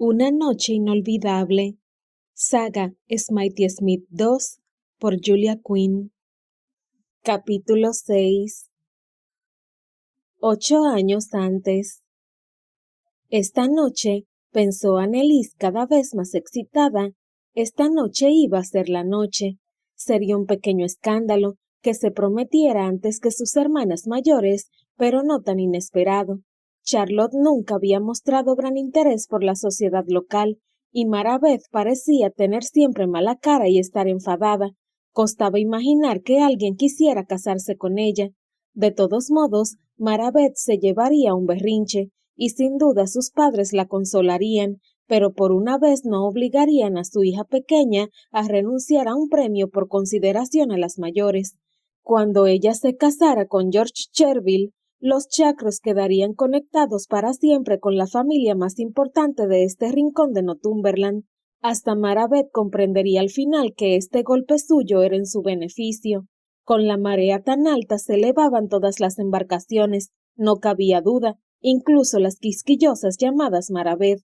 Una noche inolvidable. Saga Smitey Smith 2 por Julia Quinn. Capítulo 6. 8 años antes. Esta noche, pensó Anneliese cada vez más excitada, esta noche iba a ser la noche. Sería un pequeño escándalo que se prometiera antes que sus hermanas mayores, pero no tan inesperado. Charlotte nunca había mostrado gran interés por la sociedad local, y Marabeth parecía tener siempre mala cara y estar enfadada. Costaba imaginar que alguien quisiera casarse con ella. De todos modos, Marabeth se llevaría un berrinche, y sin duda sus padres la consolarían, pero por una vez no obligarían a su hija pequeña a renunciar a un premio por consideración a las mayores. Cuando ella se casara con George Cherville, los Chacros quedarían conectados para siempre con la familia más importante de este rincón de Northumberland. Hasta Marabeth comprendería al final que este golpe suyo era en su beneficio. Con la marea tan alta se elevaban todas las embarcaciones, no cabía duda, incluso las quisquillosas llamadas Marabeth.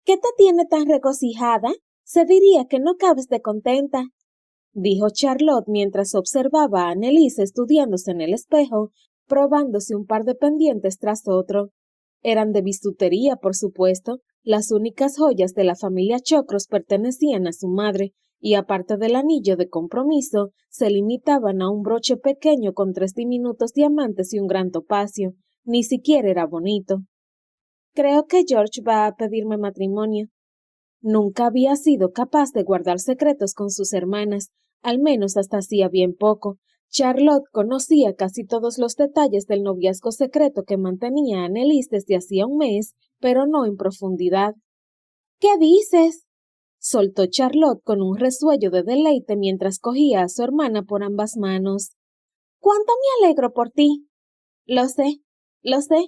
¿Qué te tiene tan regocijada? Se diría que no cabes de contenta, dijo Charlotte mientras observaba a Anneliese estudiándose en el espejo, probándose un par de pendientes tras otro. Eran de bisutería, por supuesto. Las únicas joyas de la familia Chocros pertenecían a su madre, y aparte del anillo de compromiso, se limitaban a un broche pequeño con 3 diminutos diamantes y un gran topacio. Ni siquiera era bonito. Creo que George va a pedirme matrimonio. Nunca había sido capaz de guardar secretos con sus hermanas, al menos hasta hacía bien poco. Charlotte conocía casi todos los detalles del noviazgo secreto que mantenía Anneliese desde hacía un mes, pero no en profundidad. ¿Qué dices? Soltó Charlotte con un resuello de deleite mientras cogía a su hermana por ambas manos. ¡Cuánto me alegro por ti! Lo sé, lo sé.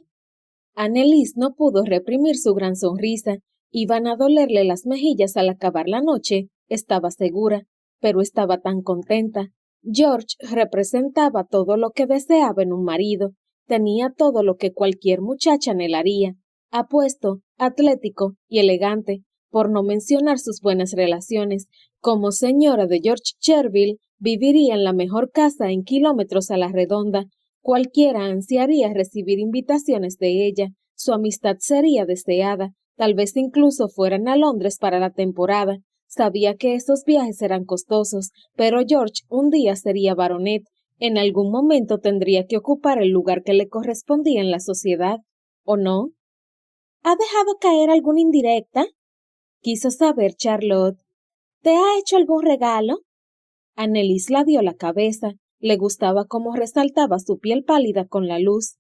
Anneliese no pudo reprimir su gran sonrisa. Iban a dolerle las mejillas al acabar la noche, estaba segura, pero estaba tan contenta. George representaba todo lo que deseaba en un marido, tenía todo lo que cualquier muchacha anhelaría, apuesto, atlético y elegante, por no mencionar sus buenas relaciones. Como señora de George Cherville, viviría en la mejor casa en kilómetros a la redonda. Cualquiera ansiaría recibir invitaciones de ella, su amistad sería deseada, tal vez incluso fueran a Londres para la temporada. Sabía que esos viajes eran costosos, pero George un día sería baronet, en algún momento tendría que ocupar el lugar que le correspondía en la sociedad, ¿o no? ¿Ha dejado caer alguna indirecta? Quiso saber Charlotte. ¿Te ha hecho algún regalo? Anneliese la dio la cabeza. Le gustaba cómo resaltaba su piel pálida con la luz.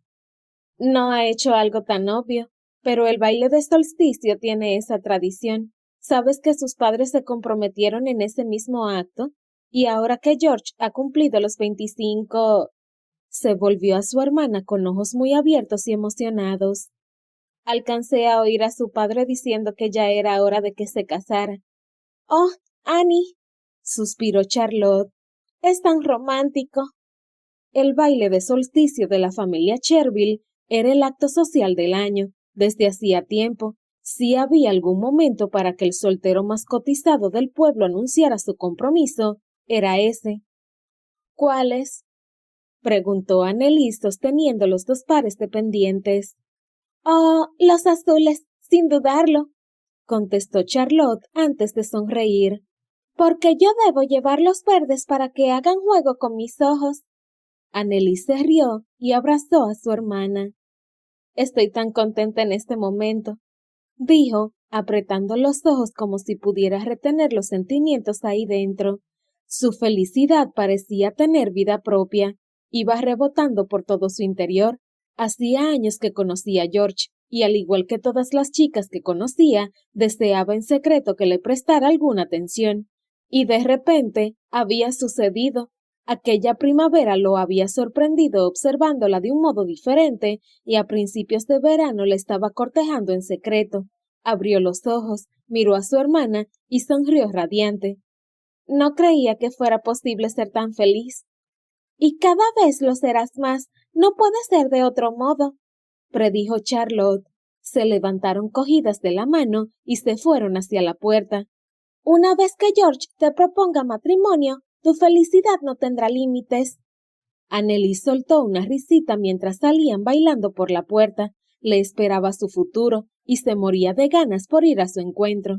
No ha hecho algo tan obvio, pero el baile de solsticio tiene esa tradición. ¿Sabes que sus padres se comprometieron en ese mismo acto? Y ahora que George ha cumplido los 25... Se volvió a su hermana con ojos muy abiertos y emocionados. Alcancé a oír a su padre diciendo que ya era hora de que se casara. «Oh, Annie», suspiró Charlotte, «es tan romántico». El baile de solsticio de la familia Cherville era el acto social del año, desde hacía tiempo. Si había algún momento para que el soltero más cotizado del pueblo anunciara su compromiso, era ese. ¿Cuáles? Preguntó Anneliese sosteniendo los 2 pares de pendientes. Oh, los azules, sin dudarlo, contestó Charlotte antes de sonreír. Porque yo debo llevar los verdes para que hagan juego con mis ojos. Anneliese se rió y abrazó a su hermana. Estoy tan contenta en este momento, dijo, apretando los ojos como si pudiera retener los sentimientos ahí dentro. Su felicidad parecía tener vida propia, iba rebotando por todo su interior. Hacía años que conocía a George, y al igual que todas las chicas que conocía, deseaba en secreto que le prestara alguna atención. Y de repente había sucedido. Aquella primavera lo había sorprendido observándola de un modo diferente, y a principios de verano le estaba cortejando en secreto. Abrió los ojos, miró a su hermana y sonrió radiante. No creía que fuera posible ser tan feliz. Y cada vez lo serás más, no puede ser de otro modo, predijo Charlotte. Se levantaron cogidas de la mano y se fueron hacia la puerta. Una vez que George te proponga matrimonio, tu felicidad no tendrá límites. Anneliese soltó una risita mientras salían bailando por la puerta. Le esperaba su futuro y se moría de ganas por ir a su encuentro.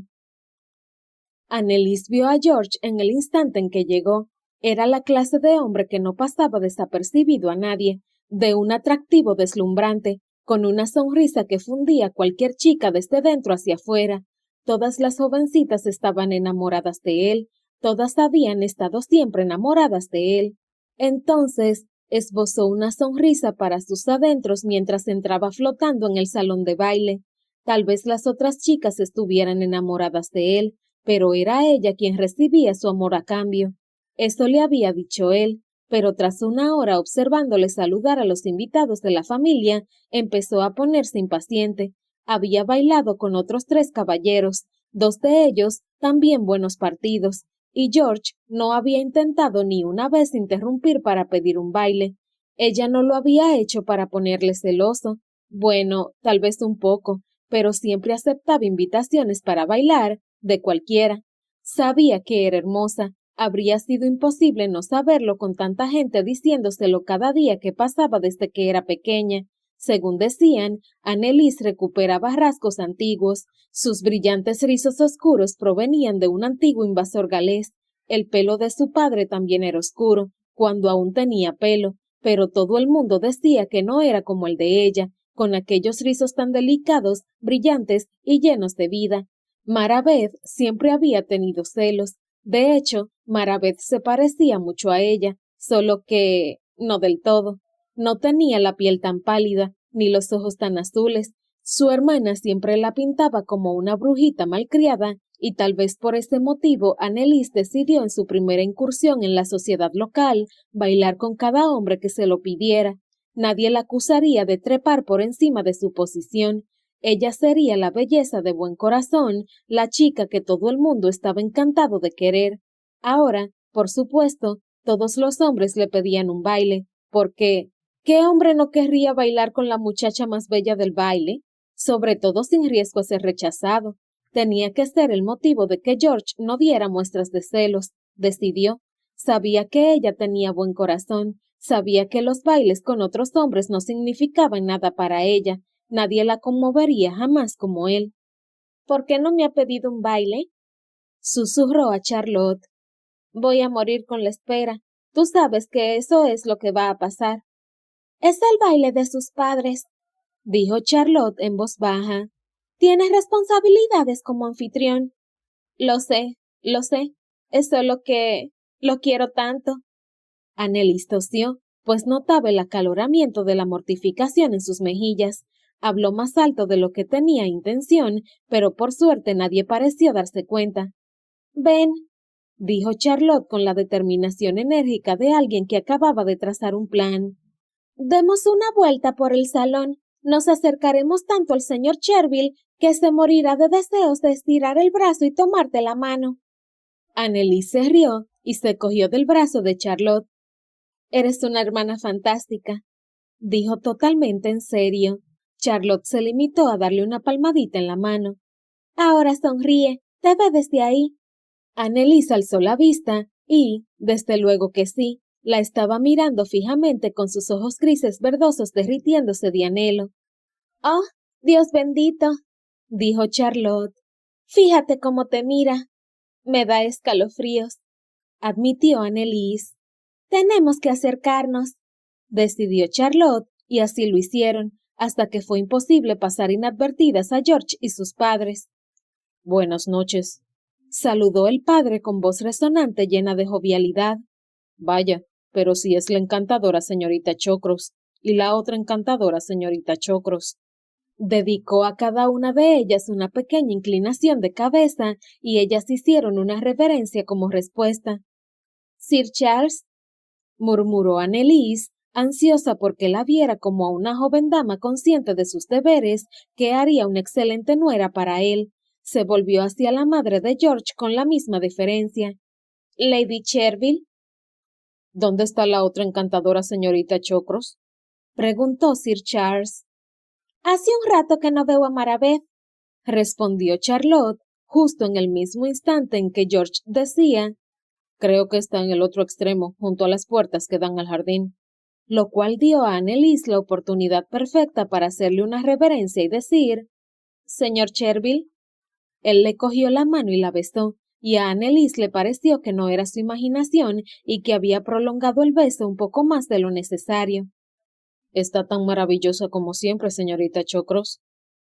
Anneliese vio a George en el instante en que llegó. Era la clase de hombre que no pasaba desapercibido a nadie, de un atractivo deslumbrante, con una sonrisa que fundía a cualquier chica desde dentro hacia afuera. Todas las jovencitas estaban enamoradas de él, todas habían estado siempre enamoradas de él. Entonces, esbozó una sonrisa para sus adentros mientras entraba flotando en el salón de baile. Tal vez las otras chicas estuvieran enamoradas de él, pero era ella quien recibía su amor a cambio. Eso le había dicho él, pero tras una hora observándole saludar a los invitados de la familia, empezó a ponerse impaciente. Había bailado con otros 3 caballeros, 2 de ellos también buenos partidos, y George no había intentado ni una vez interrumpir para pedir un baile. Ella no lo había hecho para ponerle celoso. Bueno, tal vez un poco, pero siempre aceptaba invitaciones para bailar, de cualquiera. Sabía que era hermosa. Habría sido imposible no saberlo con tanta gente diciéndoselo cada día que pasaba desde que era pequeña. Según decían, Anneliese recuperaba rasgos antiguos. Sus brillantes rizos oscuros provenían de un antiguo invasor galés. El pelo de su padre también era oscuro, cuando aún tenía pelo, pero todo el mundo decía que no era como el de ella, con aquellos rizos tan delicados, brillantes y llenos de vida. Marabeth siempre había tenido celos. De hecho, Marabeth se parecía mucho a ella, solo que no del todo. No tenía la piel tan pálida, ni los ojos tan azules. Su hermana siempre la pintaba como una brujita malcriada, y tal vez por ese motivo Anneliese decidió en su primera incursión en la sociedad local bailar con cada hombre que se lo pidiera. Nadie la acusaría de trepar por encima de su posición. Ella sería la belleza de buen corazón, la chica que todo el mundo estaba encantado de querer. Ahora, por supuesto, todos los hombres le pedían un baile, porque ¿qué hombre no querría bailar con la muchacha más bella del baile? Sobre todo sin riesgo a ser rechazado. Tenía que ser el motivo de que George no diera muestras de celos, decidió. Sabía que ella tenía buen corazón, sabía que los bailes con otros hombres no significaban nada para ella. Nadie la conmovería jamás como él. ¿Por qué no me ha pedido un baile? Susurró a Charlotte. Voy a morir con la espera. Tú sabes que eso es lo que va a pasar. Es el baile de sus padres, dijo Charlotte en voz baja. Tienes responsabilidades como anfitrión. Lo sé, lo sé. Es solo que lo quiero tanto. Anneliese tosió, pues notaba el acaloramiento de la mortificación en sus mejillas. Habló más alto de lo que tenía intención, pero por suerte nadie pareció darse cuenta. Ven, dijo Charlotte con la determinación enérgica de alguien que acababa de trazar un plan. Demos una vuelta por el salón. Nos acercaremos tanto al señor Cherville que se morirá de deseos de estirar el brazo y tomarte la mano. Anneliese se rió y se cogió del brazo de Charlotte. Eres una hermana fantástica, dijo totalmente en serio. Charlotte se limitó a darle una palmadita en la mano. Ahora sonríe, te ve desde ahí. Anneliese alzó la vista y, desde luego que sí, la estaba mirando fijamente con sus ojos grises verdosos derritiéndose de anhelo. ¡Oh, Dios bendito! Dijo Charlotte. Fíjate cómo te mira. Me da escalofríos, admitió Anneliese. Tenemos que acercarnos, decidió Charlotte, y así lo hicieron, hasta que fue imposible pasar inadvertidas a George y sus padres. Buenas noches, saludó el padre con voz resonante llena de jovialidad. Vaya, pero si es la encantadora señorita Chocros, y la otra encantadora señorita Chocros. Dedicó a cada una de ellas una pequeña inclinación de cabeza, y ellas hicieron una reverencia como respuesta. Sir Charles, murmuró Anneliese, ansiosa porque la viera como a una joven dama consciente de sus deberes, que haría una excelente nuera para él. Se volvió hacia la madre de George con la misma deferencia. Lady Cherville. ¿Dónde está la otra encantadora señorita Chocros? Preguntó Sir Charles. Hace un rato que no veo a Marabeth, respondió Charlotte, justo en el mismo instante en que George decía, creo que está en el otro extremo, junto a las puertas que dan al jardín, lo cual dio a Anneliese la oportunidad perfecta para hacerle una reverencia y decir, Señor Cherville. Él le cogió la mano y la besó, y a Anneliese le pareció que no era su imaginación y que había prolongado el beso un poco más de lo necesario. Está tan maravillosa como siempre, señorita Chocros.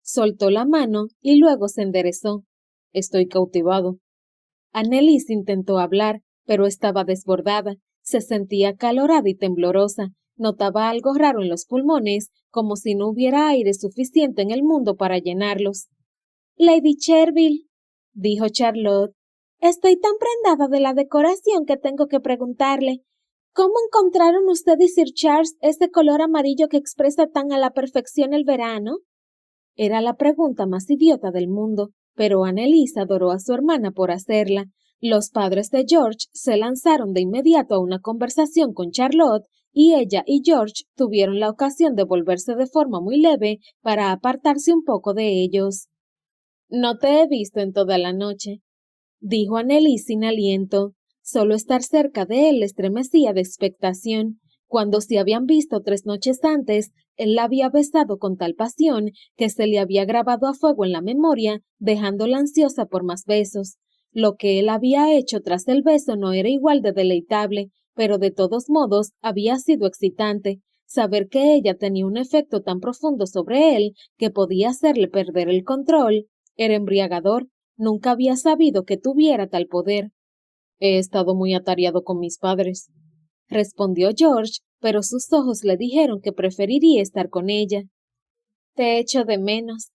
Soltó la mano y luego se enderezó. Estoy cautivado. Anneliese intentó hablar, pero estaba desbordada. Se sentía acalorada y temblorosa. Notaba algo raro en los pulmones, como si no hubiera aire suficiente en el mundo para llenarlos. Lady Cherville, dijo Charlotte, estoy tan prendada de la decoración que tengo que preguntarle, ¿cómo encontraron usted y Sir Charles ese color amarillo que expresa tan a la perfección el verano? Era la pregunta más idiota del mundo, pero Anneliese adoró a su hermana por hacerla. Los padres de George se lanzaron de inmediato a una conversación con Charlotte y ella y George tuvieron la ocasión de volverse de forma muy leve para apartarse un poco de ellos. No te he visto en toda la noche, dijo Anneliese sin aliento. Solo estar cerca de él le estremecía de expectación. Cuando se habían visto 3 noches antes, él la había besado con tal pasión que se le había grabado a fuego en la memoria, dejándola ansiosa por más besos. Lo que él había hecho tras el beso no era igual de deleitable, pero de todos modos había sido excitante. Saber que ella tenía un efecto tan profundo sobre él que podía hacerle perder el control era embriagador. Nunca había sabido que tuviera tal poder. He estado muy atareado con mis padres, respondió George, pero sus ojos le dijeron que preferiría estar con ella. Te echo de menos,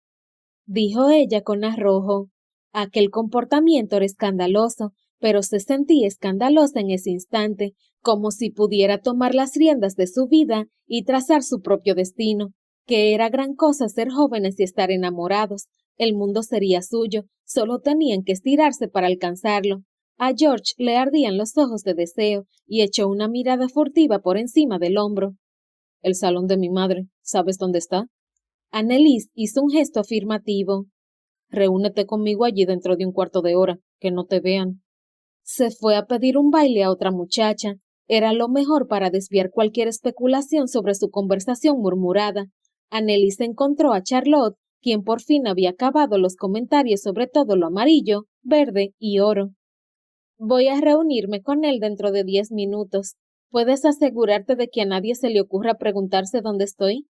dijo ella con arrojo. Aquel comportamiento era escandaloso, pero se sentía escandalosa en ese instante, como si pudiera tomar las riendas de su vida y trazar su propio destino, que era gran cosa ser jóvenes y estar enamorados. El mundo sería suyo, solo tenían que estirarse para alcanzarlo. A George le ardían los ojos de deseo y echó una mirada furtiva por encima del hombro. El salón de mi madre, ¿sabes dónde está? Anneliese hizo un gesto afirmativo. Reúnete conmigo allí dentro de un cuarto de hora, que no te vean. Se fue a pedir un baile a otra muchacha. Era lo mejor para desviar cualquier especulación sobre su conversación murmurada. Anneliese encontró a Charlotte, quien por fin había acabado los comentarios sobre todo lo amarillo, verde y oro. Voy a reunirme con él dentro de 10 minutos. ¿Puedes asegurarte de que a nadie se le ocurra preguntarse dónde estoy?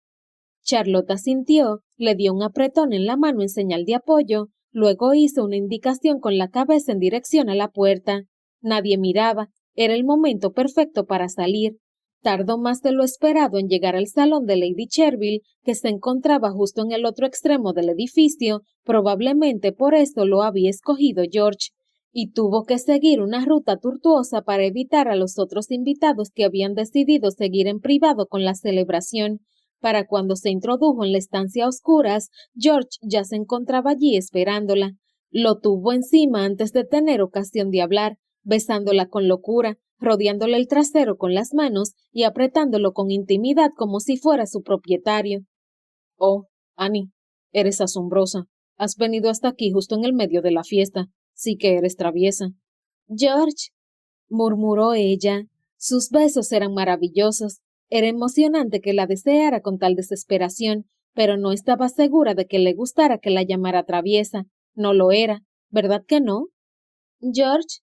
Charlotte asintió, le dio un apretón en la mano en señal de apoyo, luego hizo una indicación con la cabeza en dirección a la puerta. Nadie miraba, era el momento perfecto para salir. Tardó más de lo esperado en llegar al salón de Lady Cherville, que se encontraba justo en el otro extremo del edificio, probablemente por eso lo había escogido George, y tuvo que seguir una ruta tortuosa para evitar a los otros invitados que habían decidido seguir en privado con la celebración. Para cuando se introdujo en la estancia a oscuras, George ya se encontraba allí esperándola. Lo tuvo encima antes de tener ocasión de hablar, besándola con locura, rodeándole el trasero con las manos y apretándolo con intimidad como si fuera su propietario. Oh, Annie, eres asombrosa. Has venido hasta aquí justo en el medio de la fiesta. Sí que eres traviesa. George, murmuró ella. Sus besos eran maravillosos. Era emocionante que la deseara con tal desesperación, pero no estaba segura de que le gustara que la llamara traviesa. No lo era, ¿verdad que no? George,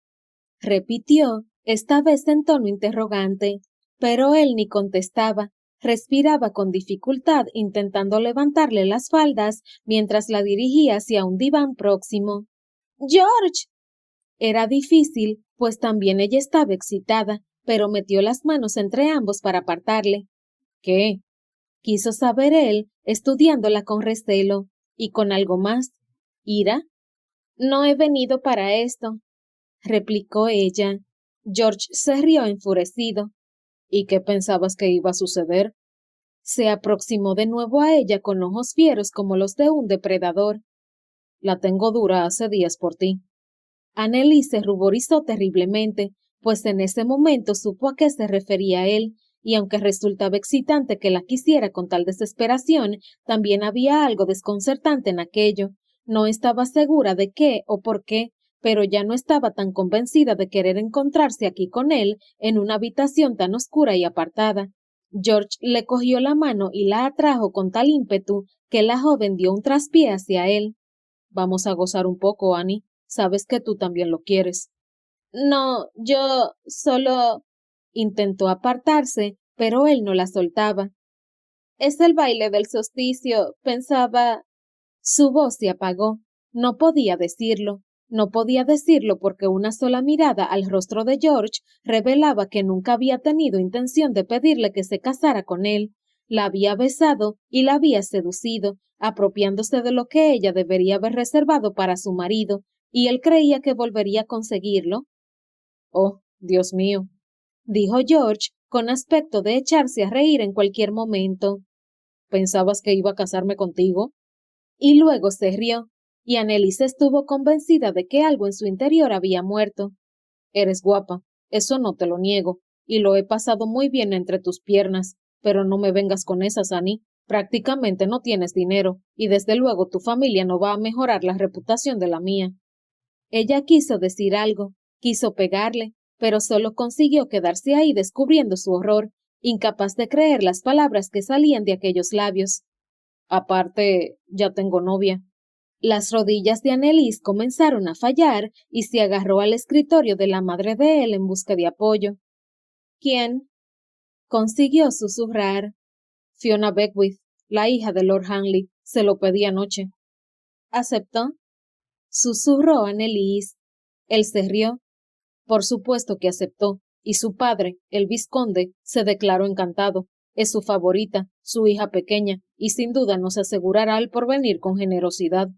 repitió, esta vez en tono interrogante, pero él ni contestaba. Respiraba con dificultad intentando levantarle las faldas mientras la dirigía hacia un diván próximo. George. Era difícil, pues también ella estaba excitada, pero metió las manos entre ambos para apartarle. ¿Qué? Quiso saber él, estudiándola con recelo, y con algo más. ¿Ira? No he venido para esto, replicó ella. George se rió enfurecido. ¿Y qué pensabas que iba a suceder? Se aproximó de nuevo a ella con ojos fieros como los de un depredador. La tengo dura hace días por ti. Anneliese se ruborizó terriblemente, pues en ese momento supo a qué se refería él, y aunque resultaba excitante que la quisiera con tal desesperación, también había algo desconcertante en aquello. No estaba segura de qué o por qué, pero ya no estaba tan convencida de querer encontrarse aquí con él en una habitación tan oscura y apartada. George le cogió la mano y la atrajo con tal ímpetu que la joven dio un traspié hacia él. Vamos a gozar un poco, Annie. Sabes que tú también lo quieres. No, yo solo... Intentó apartarse, pero él no la soltaba. Es el baile del solsticio, pensaba. Su voz se apagó. No podía decirlo. No podía decirlo porque una sola mirada al rostro de George revelaba que nunca había tenido intención de pedirle que se casara con él. La había besado y la había seducido, apropiándose de lo que ella debería haber reservado para su marido, y él creía que volvería a conseguirlo. Oh, Dios mío, dijo George con aspecto de echarse a reír en cualquier momento. ¿Pensabas que iba a casarme contigo? Y luego se rió, y Anneliese estuvo convencida de que algo en su interior había muerto. Eres guapa, eso no te lo niego, y lo he pasado muy bien entre tus piernas, pero no me vengas con esas, Annie. Prácticamente no tienes dinero, y desde luego tu familia no va a mejorar la reputación de la mía. Ella quiso decir algo, quiso pegarle, pero solo consiguió quedarse ahí descubriendo su horror, incapaz de creer las palabras que salían de aquellos labios. Aparte, ya tengo novia. Las rodillas de Anneliese comenzaron a fallar y se agarró al escritorio de la madre de él en busca de apoyo. ¿Quién? Consiguió susurrar. Fiona Beckwith, la hija de Lord Hanley, se lo pedí anoche. ¿Aceptó? Susurró Anneliese. Él se rió. Por supuesto que aceptó, y su padre, el vizconde, se declaró encantado. Es su favorita, su hija pequeña, y sin duda nos asegurará el porvenir con generosidad.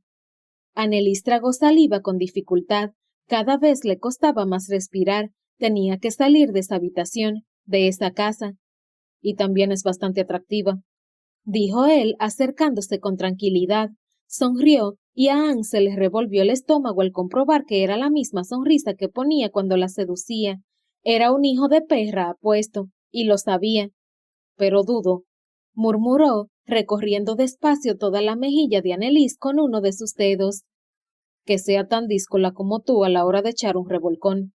Anneliese tragó saliva con dificultad. Cada vez le costaba más respirar. Tenía que salir de esa habitación, de esa casa. Y también es bastante atractiva, dijo él, acercándose con tranquilidad. Sonrió, y a Anne se le revolvió el estómago al comprobar que era la misma sonrisa que ponía cuando la seducía. Era un hijo de perra apuesto, y lo sabía. Pero dudo, murmuró, recorriendo despacio toda la mejilla de Anneliese con uno de sus dedos. Que sea tan díscola como tú a la hora de echar un revolcón.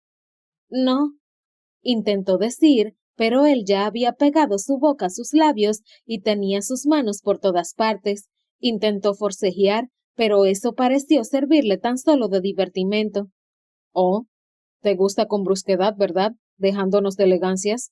No, intentó decir, pero él ya había pegado su boca a sus labios y tenía sus manos por todas partes. Intentó forcejear, pero eso pareció servirle tan solo de divertimento. Oh, te gusta con brusquedad, ¿verdad? Dejándonos de elegancias,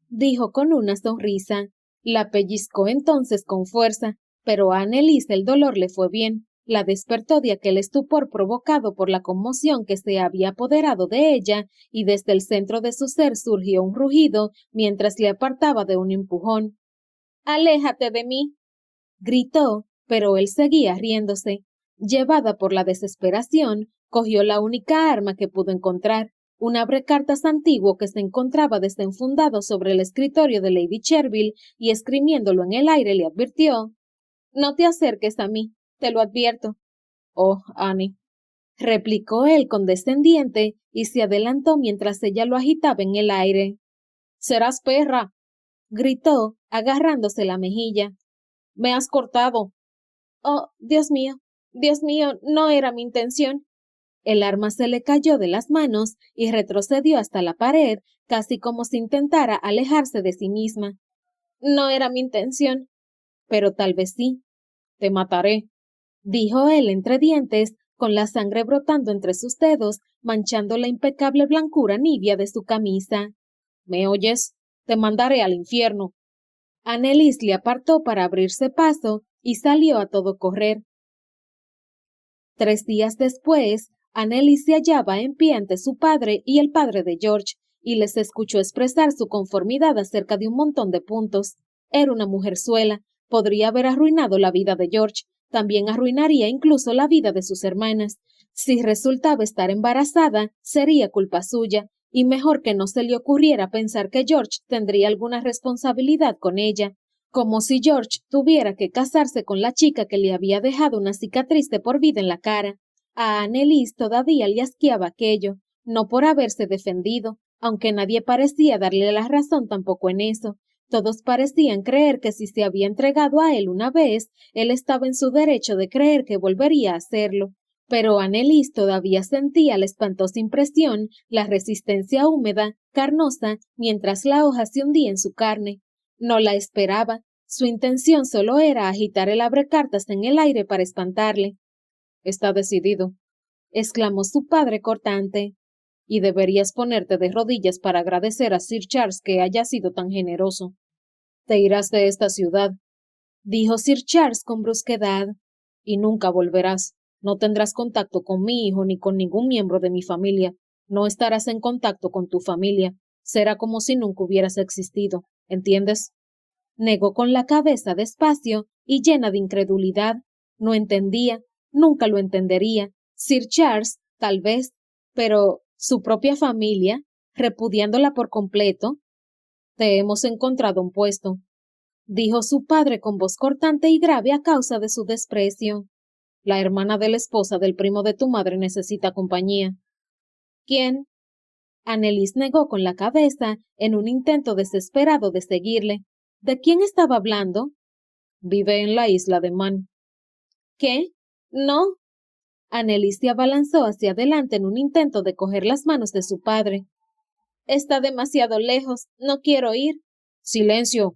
dijo con una sonrisa. La pellizcó entonces con fuerza, pero a Anneliese el dolor le fue bien. La despertó de aquel estupor provocado por la conmoción que se había apoderado de ella, y desde el centro de su ser surgió un rugido mientras le apartaba de un empujón. ¡Aléjate de mí! Gritó, pero él seguía riéndose. Llevada por la desesperación, cogió la única arma que pudo encontrar, un abrecartas antiguo que se encontraba desenfundado sobre el escritorio de Lady Cherville, y esgrimiéndolo en el aire le advirtió: No te acerques a mí, te lo advierto. Oh, Annie, replicó él condescendiente, y se adelantó mientras ella lo agitaba en el aire. Serás perra, gritó, agarrándose la mejilla. Me has cortado. Oh, Dios mío, no era mi intención. El arma se le cayó de las manos y retrocedió hasta la pared, casi como si intentara alejarse de sí misma. No era mi intención. Pero tal vez sí. Te mataré, dijo él entre dientes, con la sangre brotando entre sus dedos, manchando la impecable blancura nibia de su camisa. ¿Me oyes? Te mandaré al infierno. Anneliese le apartó para abrirse paso y salió a todo correr. 3 días después, Anneliese se hallaba en pie ante su padre y el padre de George, y les escuchó expresar su conformidad acerca de un montón de puntos. Era una mujerzuela, podría haber arruinado la vida de George, también arruinaría incluso la vida de sus hermanas. Si resultaba estar embarazada, sería culpa suya, y mejor que no se le ocurriera pensar que George tendría alguna responsabilidad con ella, como si George tuviera que casarse con la chica que le había dejado una cicatriz de por vida en la cara. A Anneliese todavía le asqueaba aquello, no por haberse defendido, aunque nadie parecía darle la razón tampoco en eso, Todos parecían creer que si se había entregado a él una vez, él estaba en su derecho de creer que volvería a hacerlo. Pero Anneliese todavía sentía la espantosa impresión, la resistencia húmeda, carnosa, mientras la hoja se hundía en su carne. No la esperaba. Su intención solo era agitar el abrecartas en el aire para espantarle. Está decidido, exclamó su padre cortante. Y deberías ponerte de rodillas para agradecer a Sir Charles que haya sido tan generoso. Te irás de esta ciudad, dijo Sir Charles con brusquedad, y nunca volverás. No tendrás contacto con mi hijo ni con ningún miembro de mi familia. No estarás en contacto con tu familia. Será como si nunca hubieras existido. ¿Entiendes? Negó con la cabeza despacio y llena de incredulidad. No entendía, nunca lo entendería. Sir Charles, tal vez, pero su propia familia, repudiándola por completo. Te hemos encontrado un puesto, dijo su padre con voz cortante y grave a causa de su desprecio. La hermana de la esposa del primo de tu madre necesita compañía. ¿Quién? Anneliese negó con la cabeza en un intento desesperado de seguirle. ¿De quién estaba hablando? Vive en la isla de Man. ¿Qué? No. Anneliese se abalanzó hacia adelante en un intento de coger las manos de su padre. Está demasiado lejos. No quiero ir. Silencio,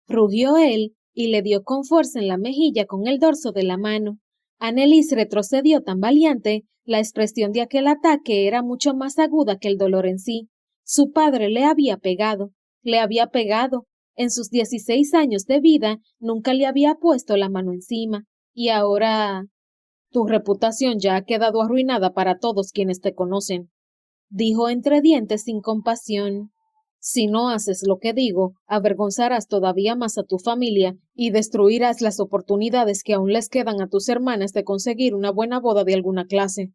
rugió él y le dio con fuerza en la mejilla con el dorso de la mano. Anneliese retrocedió tambaleante. La expresión de aquel ataque era mucho más aguda que el dolor en sí. Su padre le había pegado. En sus 16 años de vida nunca le había puesto la mano encima. Y ahora... Tu reputación ya ha quedado arruinada para todos quienes te conocen, dijo entre dientes sin compasión. Si no haces lo que digo, avergonzarás todavía más a tu familia y destruirás las oportunidades que aún les quedan a tus hermanas de conseguir una buena boda de alguna clase.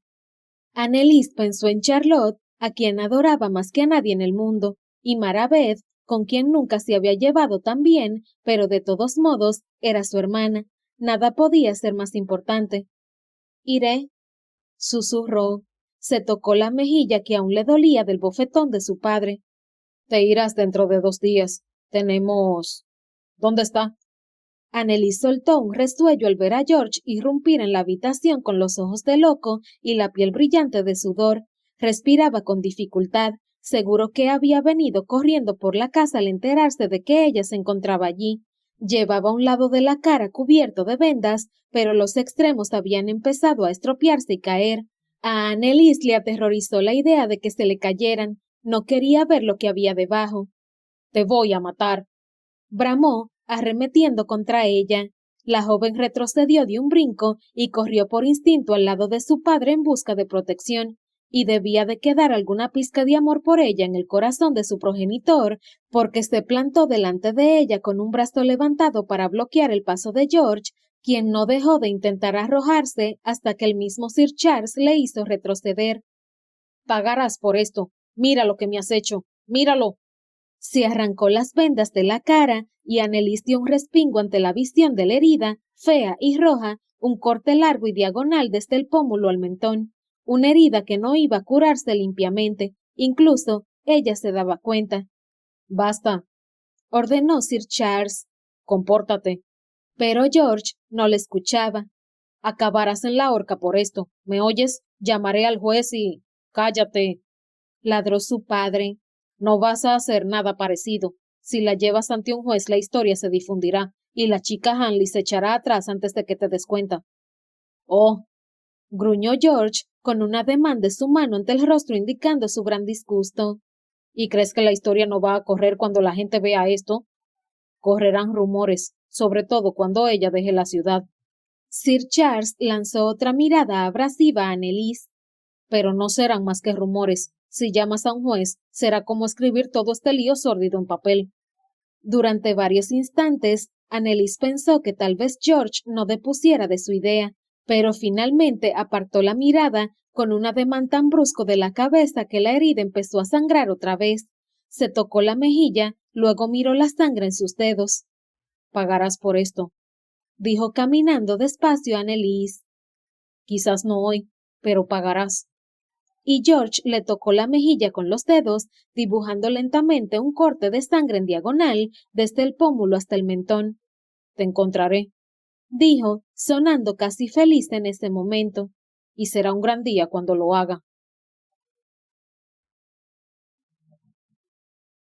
Anneliese pensó en Charlotte, a quien adoraba más que a nadie en el mundo, y Marabeth, con quien nunca se había llevado tan bien, pero de todos modos era su hermana. Nada podía ser más importante. Iré, susurró. Se tocó la mejilla que aún le dolía del bofetón de su padre. Te irás dentro de 2 días. Tenemos... ¿Dónde está? Anneliese soltó un resuello al ver a George irrumpir en la habitación con los ojos de loco y la piel brillante de sudor. Respiraba con dificultad, seguro que había venido corriendo por la casa al enterarse de que ella se encontraba allí. Llevaba un lado de la cara cubierto de vendas, pero los extremos habían empezado a estropearse y caer. A Anneliese le aterrorizó la idea de que se le cayeran. No quería ver lo que había debajo. Te voy a matar, bramó, arremetiendo contra ella. La joven retrocedió de un brinco y corrió por instinto al lado de su padre en busca de protección, y debía de quedar alguna pizca de amor por ella en el corazón de su progenitor, porque se plantó delante de ella con un brazo levantado para bloquear el paso de George, quien no dejó de intentar arrojarse hasta que el mismo Sir Charles le hizo retroceder. Pagarás por esto. Mira lo que me has hecho. Míralo. Se arrancó las vendas de la cara y Anneliese dio un respingo ante la visión de la herida, fea y roja, un corte largo y diagonal desde el pómulo al mentón. Una herida que no iba a curarse limpiamente. Incluso ella se daba cuenta. Basta, ordenó Sir Charles. Compórtate. Pero George no le escuchaba. Acabarás en la horca por esto. ¿Me oyes? Llamaré al juez y... Cállate, ladró su padre. No vas a hacer nada parecido. Si la llevas ante un juez, la historia se difundirá, y la chica Hanley se echará atrás antes de que te des cuenta. Oh, gruñó George, con un ademán de su mano ante el rostro indicando su gran disgusto. ¿Y crees que la historia no va a correr cuando la gente vea esto? Correrán rumores, sobre todo cuando ella deje la ciudad. Sir Charles lanzó otra mirada abrasiva a Anneliese. Pero no serán más que rumores. Si llamas a un juez, será como escribir todo este lío sórdido en papel. Durante varios instantes, Anneliese pensó que tal vez George no depusiera de su idea, pero finalmente apartó la mirada con un ademán tan brusco de la cabeza que la herida empezó a sangrar otra vez. Se tocó la mejilla, luego miró la sangre en sus dedos. Pagarás por esto, dijo caminando despacio a Anneliese. Quizás no hoy, pero pagarás. y George le tocó la mejilla con los dedos, dibujando lentamente un corte de sangre en diagonal desde el pómulo hasta el mentón. Te encontraré, dijo, sonando casi feliz en ese momento, y será un gran día cuando lo haga.